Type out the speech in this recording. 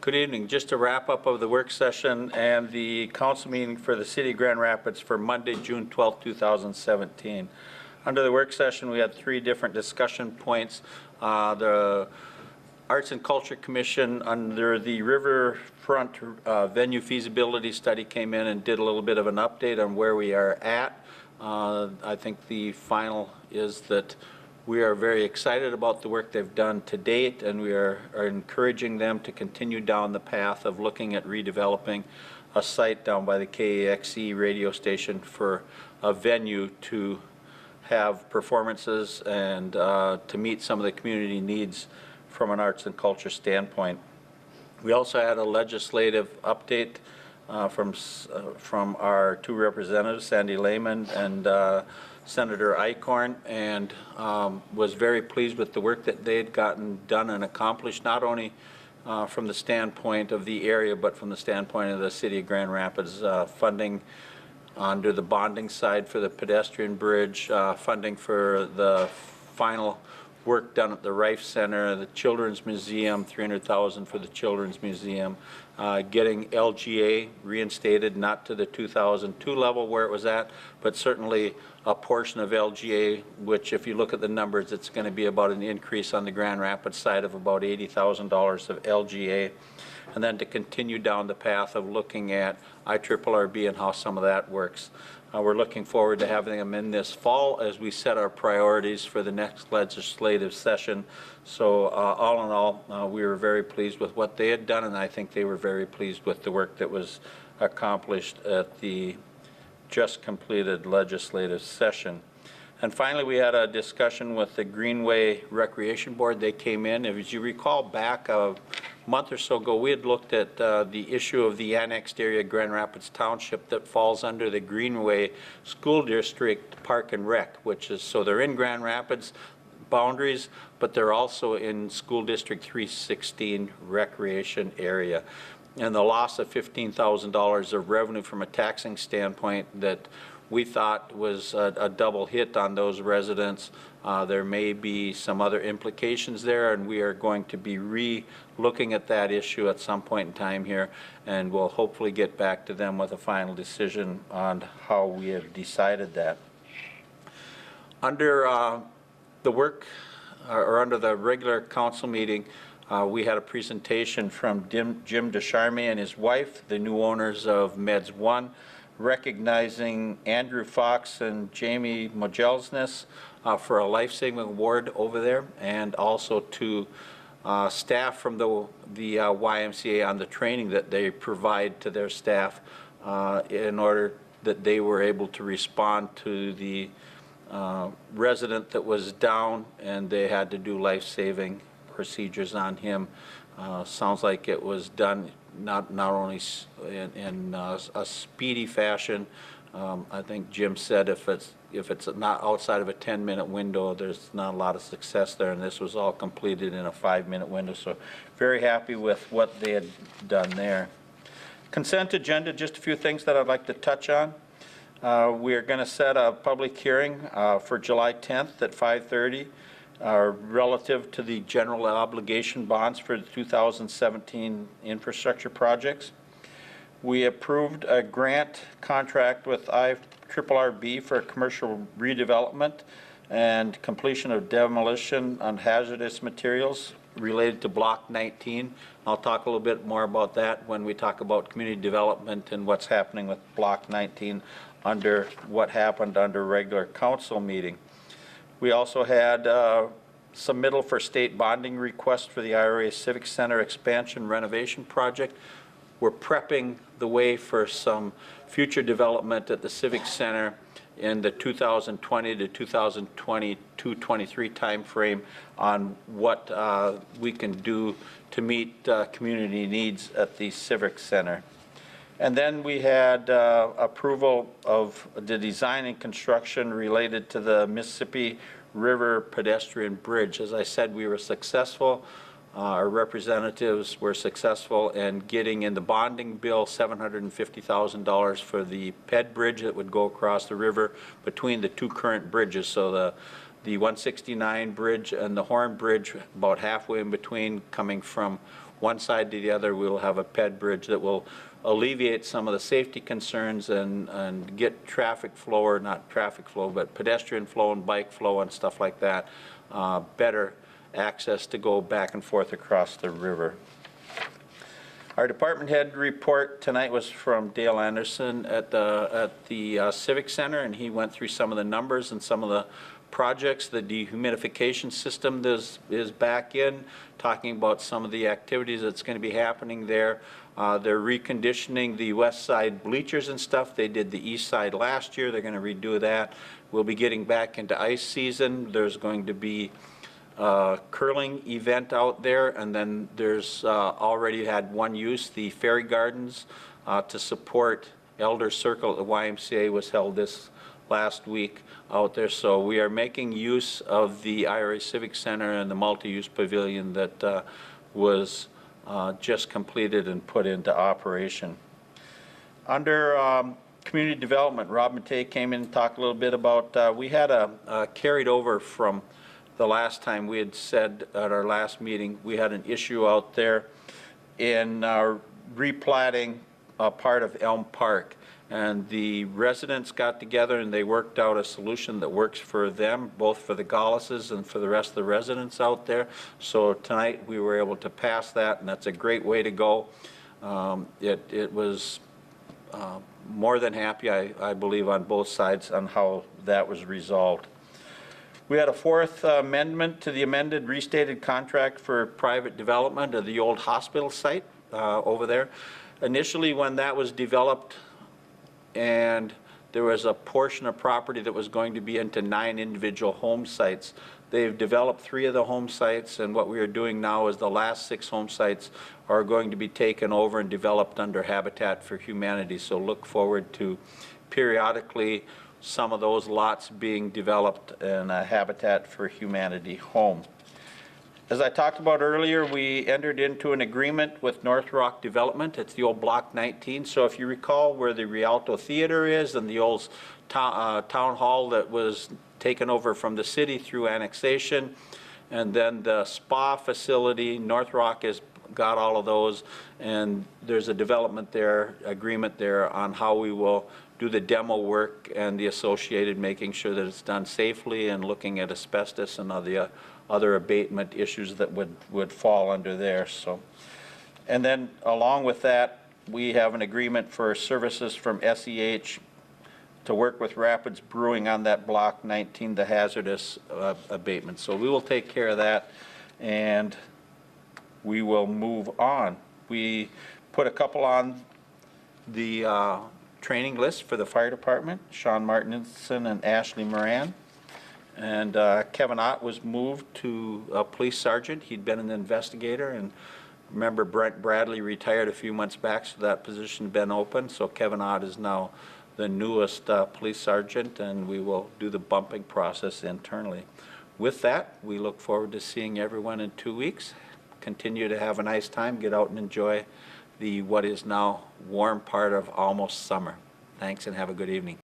Good evening. Just a wrap-up of the work session and the council meeting for the City of Grand Rapids for Monday, June 12, 2017. Under the work session, we had 3 different discussion points. The Arts and Culture Commission under the Riverfront venue feasibility study came in and did a little bit of an update on where we are at. I think the final is that we are very excited about the work they've done to date, and we are encouraging them to continue down the path of looking at redeveloping a site down by the KAXE radio station for a venue to have performances and to meet some of the community needs from an arts and culture standpoint. We also had a legislative update from our 2 representatives, Sandy Lehman and Senator Eichhorn, and was very pleased with the work that they had gotten done and accomplished, not only from the standpoint of the area, but from the standpoint of the City of Grand Rapids, funding under the bonding side for the pedestrian bridge, funding for the final work done at the Rife Center, the Children's Museum, $300,000 for the Children's Museum, getting LGA reinstated, not to the 2002 level where it was at, but certainly a portion of LGA, which if you look at the numbers, it's going to be about an increase on the Grand Rapids side of about $80,000 of LGA. And then to continue down the path of looking at IRRB and how some of that works. We're looking forward to having them in this fall as we set our priorities for the next legislative session. So all in all, we were very pleased with what they had done, and I think they were very pleased with the work that was accomplished at the just completed legislative session. And finally, we had a discussion with the Greenway Recreation Board. They came in. As you recall, back a month or so ago, we had looked at the issue of the annexed area, Grand Rapids Township, that falls under the Greenway School District Park and Rec, which is, so they're in Grand Rapids boundaries, but they're also in School District 316 recreation area. And the loss of $15,000 of revenue from a taxing standpoint that we thought was a double hit on those residents. There may be some other implications there, and we are going to be re-looking at that issue at some point in time here, and we'll hopefully get back to them with a final decision on how we have decided that. Under the work, or under the regular council meeting, we had a presentation from Jim Descharme and his wife, the new owners of Meds One, recognizing Andrew Fox and Jamie Mojelsness for a life-saving award over there, and also to staff from the YMCA on the training that they provide to their staff in order that they were able to respond to the resident that was down and they had to do life-saving procedures on him. Sounds like it was done not only in a speedy fashion. I think Jim said if it's not outside of a 10-minute window, there's not a lot of success there, and this was all completed in a 5-minute window. So very happy with what they had done there. Consent agenda, just a few things that I'd like to touch on. We are going to set a public hearing for July 10th at 5:30. Relative to the general obligation bonds for the 2017 infrastructure projects. We approved a grant contract with IRRB for commercial redevelopment and completion of demolition on hazardous materials related to Block 19. I'll talk a little bit more about that when we talk about community development and what's happening with Block 19 under what happened under regular council meeting. We also had submittal for state bonding request for the IRA Civic Center expansion renovation project. We're prepping the way for some future development at the Civic Center in the 2020 to 2022-23 time frame on what we can do to meet community needs at the Civic Center. And then we had approval of the design and construction related to the Mississippi River pedestrian bridge. As I said, we were successful. Our representatives were successful in getting in the bonding bill $750,000 for the PED bridge that would go across the river between the 2 current bridges. So the 169 bridge and the Horn Bridge, about halfway in between, coming from one side to the other, we will have a ped bridge that will alleviate some of the safety concerns and get traffic flow, or not traffic flow, but pedestrian flow and bike flow and stuff like that, better access to go back and forth across the river. Our department head report tonight was from Dale Anderson at the Civic Center, and he went through some of the numbers and some of the projects. The dehumidification system is back in, talking about some of the activities that's going to be happening there. They're reconditioning the west side bleachers and stuff. They did the east side last year. They're going to redo that. We'll be getting back into ice season. There's going to be curling event out there, and then there's already had one use, the Fairy Gardens, to support Elder Circle at the YMCA was held this last week out there. So we are making use of the IRA Civic Center and the multi-use pavilion that was just completed and put into operation. Under community development, Rob Matei came in and talked a little bit about, we had a carried over from the last time. We had said at our last meeting, we had an issue out there in replatting a part of Elm Park. And the residents got together and they worked out a solution that works for them, both for the Gallises and for the rest of the residents out there. So tonight we were able to pass that, and that's a great way to go. It was more than happy, I believe, on both sides on how that was resolved. We had a fourth amendment to the amended restated contract for private development of the old hospital site over there. Initially, when that was developed, and there was a portion of property that was going to be into 9 individual home sites. They've developed 3 of the home sites, and what we are doing now is the last 6 home sites are going to be taken over and developed under Habitat for Humanity. So look forward to periodically some of those lots being developed in a Habitat for Humanity home. As I talked about earlier, we entered into an agreement with North Rock Development. It's the old Block 19. So if you recall where the Rialto Theater is and the old town hall that was taken over from the city through annexation, and then the spa facility, North Rock has got all of those, and there's a development there, agreement there on how we will do the demo work and the associated, making sure that it's done safely and looking at asbestos and other abatement issues that would fall under there. So, and then along with that, we have an agreement for services from SEH to work with Rapids Brewing on that Block 19, the hazardous abatement. So we will take care of that, and we will move on. We put a couple on the training list for the fire department, Sean Martinson and Ashley Moran. And Kevin Ott was moved to a police sergeant. He'd been an investigator, and remember Brent Bradley retired a few months back, so that position had been open. So Kevin Ott is now the newest police sergeant, and we will do the bumping process internally. With that, we look forward to seeing everyone in 2 weeks. Continue to have a nice time. Get out and enjoy the what is now warm part of almost summer. Thanks, and have a good evening.